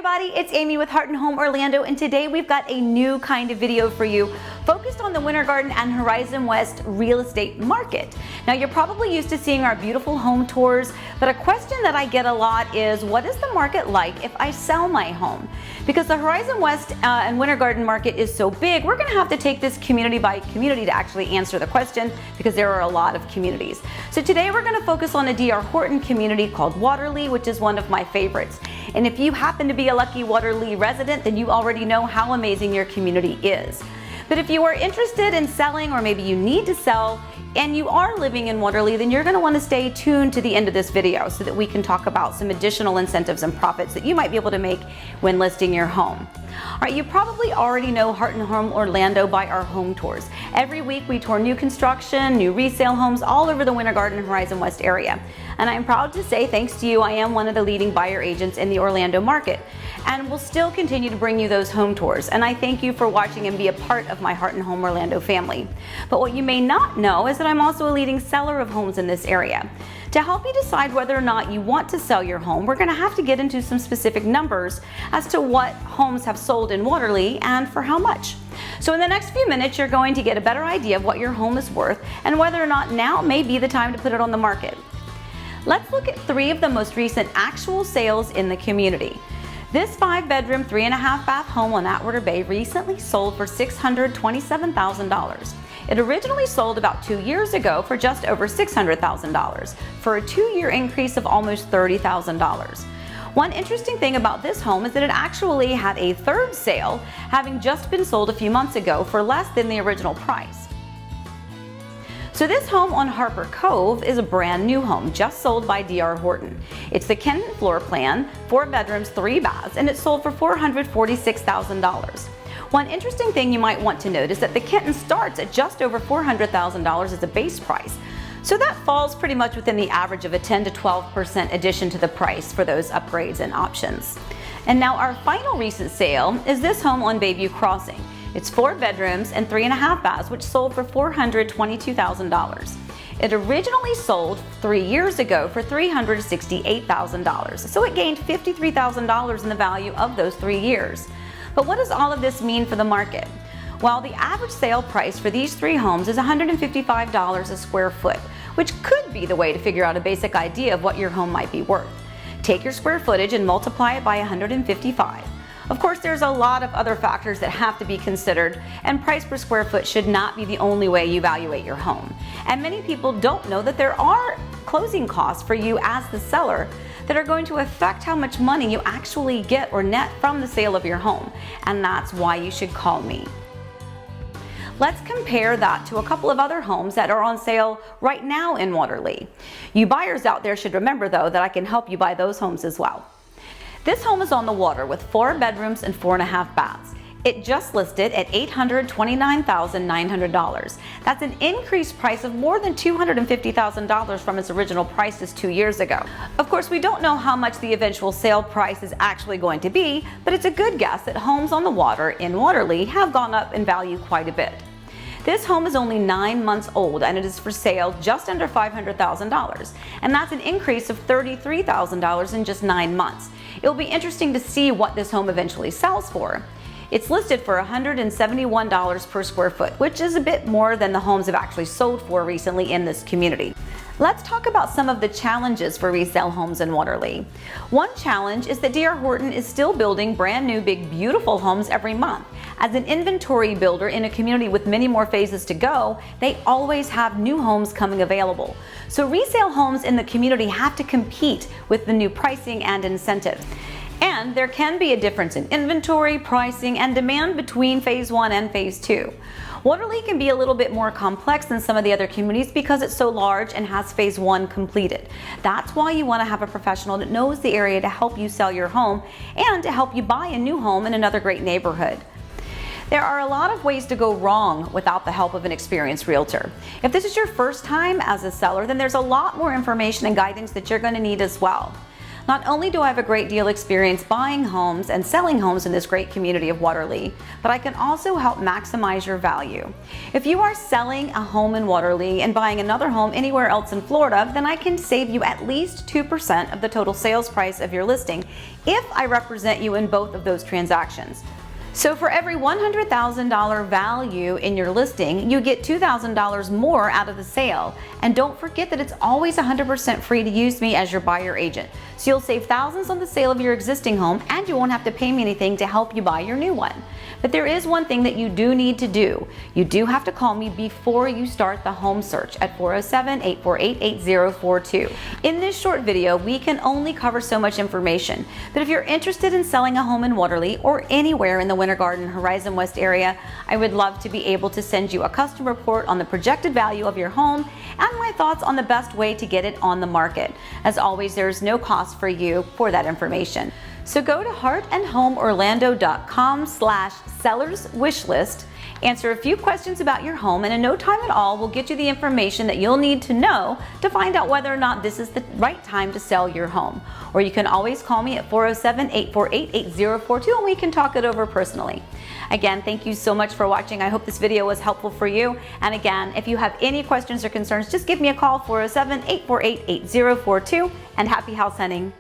everybody, it's Amy with Horton Home Orlando, and today we've got a new kind of video for you focused on the Winter Garden and Horizon West real estate market. Now, you're probably used to seeing our beautiful home tours, but a question that I get a lot is, what is the market like if I sell my home? Because the Horizon West and Winter Garden market is so big, we're going to have to take this community by community to actually answer the question, because there are a lot of communities. So today we're going to focus on a D.R. Horton community called Waterleigh, which is one of my favorites. And if you happen to be a lucky Waterleigh resident, then you already know how amazing your community is. But if you are interested in selling, or maybe you need to sell, and you are living in Waterleigh, then you're going to want to stay tuned to the end of this video so that we can talk about some additional incentives and profits that you might be able to make when listing your home. All right, you probably already know Horton Home Orlando by our home tours. Every week we tour new construction, new resale homes all over the Winter Garden and Horizon West area. And I'm proud to say, thanks to you, I am one of the leading buyer agents in the Orlando market. And we'll still continue to bring you those home tours. And I thank you for watching and be a part of my Horton Home Orlando family. But what you may not know is that I'm also a leading seller of homes in this area. To help you decide whether or not you want to sell your home, we're going to have to get into some specific numbers as to what homes have sold in Waterleigh and for how much. So in the next few minutes, you're going to get a better idea of what your home is worth and whether or not now may be the time to put it on the market. Let's look at 3 of the most recent actual sales in the community. This 5-bedroom, 3.5-bath home on Atwater Bay recently sold for $627,000. It originally sold about 2 years ago for just over $600,000, for a 2-year increase of almost $30,000. One interesting thing about this home is that it actually had a third sale, having just been sold a few months ago for less than the original price. So this home on Harper Cove is a brand new home just sold by D.R. Horton. It's the Kenton floor plan, 4 bedrooms, 3 baths, and it sold for $446,000. One interesting thing you might want to note is that the Kenton starts at just over $400,000 as a base price. So that falls pretty much within the average of a 10 to 12% addition to the price for those upgrades and options. And now our final recent sale is this home on Bayview Crossing. It's 4 bedrooms and 3.5 baths, which sold for $422,000. It originally sold 3 years ago for $368,000. So it gained $53,000 in the value of those 3 years. But what does all of this mean for the market? Well, the average sale price for these 3 homes is $155 a square foot, which could be the way to figure out a basic idea of what your home might be worth. Take your square footage and multiply it by 155. Of course, there's a lot of other factors that have to be considered, and price per square foot should not be the only way you evaluate your home. And many people don't know that there are closing costs for you as the seller that are going to affect how much money you actually get or net from the sale of your home. And that's why you should call me. Let's compare that to a couple of other homes that are on sale right now in Waterleigh. You buyers out there should remember, though, that I can help you buy those homes as well. This home is on the water with 4 bedrooms and 4.5 baths. It just listed at $829,900. That's an increased price of more than $250,000 from its original price just 2 years ago. Of course, we don't know how much the eventual sale price is actually going to be, but it's a good guess that homes on the water in Waterleigh have gone up in value quite a bit. This home is only 9 months old and it is for sale just under $500,000, and that's an increase of $33,000 in just 9 months. It'll be interesting to see what this home eventually sells for. It's listed for $171 per square foot, which is a bit more than the homes have actually sold for recently in this community. Let's talk about some of the challenges for resale homes in Waterleigh. One challenge is that D.R. Horton is still building brand new, big, beautiful homes every month. As an inventory builder in a community with many more phases to go, they always have new homes coming available. So resale homes in the community have to compete with the new pricing and incentives. And there can be a difference in inventory, pricing, and demand between phase 1 and phase 2. Waterleigh can be a little bit more complex than some of the other communities because it's so large and has phase 1 completed. That's why you want to have a professional that knows the area to help you sell your home and to help you buy a new home in another great neighborhood. There are a lot of ways to go wrong without the help of an experienced realtor. If this is your first time as a seller, then there's a lot more information and guidance that you're going to need as well. Not only do I have a great deal of experience buying homes and selling homes in this great community of Waterleigh, but I can also help maximize your value. If you are selling a home in Waterleigh and buying another home anywhere else in Florida, then I can save you at least 2% of the total sales price of your listing if I represent you in both of those transactions. So for every $100,000 value in your listing, you get $2,000 more out of the sale. And don't forget that it's always 100% free to use me as your buyer agent. So you'll save thousands on the sale of your existing home, and you won't have to pay me anything to help you buy your new one. But there is one thing that you do need to do. You do have to call me before you start the home search at 407-848-8042. In this short video, we can only cover so much information. But if you're interested in selling a home in Waterleigh or anywhere in the Winter Garden Horizon West area, I would love to be able to send you a custom report on the projected value of your home and my thoughts on the best way to get it on the market. As always, there is no cost for you for that information. So go to heartandhomeorlando.com/sellerswishlist, answer a few questions about your home, and in no time at all, we'll get you the information that you'll need to know to find out whether or not this is the right time to sell your home. Or you can always call me at 407-848-8042 and we can talk it over personally. Again, thank you so much for watching. I hope this video was helpful for you. And again, if you have any questions or concerns, just give me a call, 407-848-8042, and happy house hunting.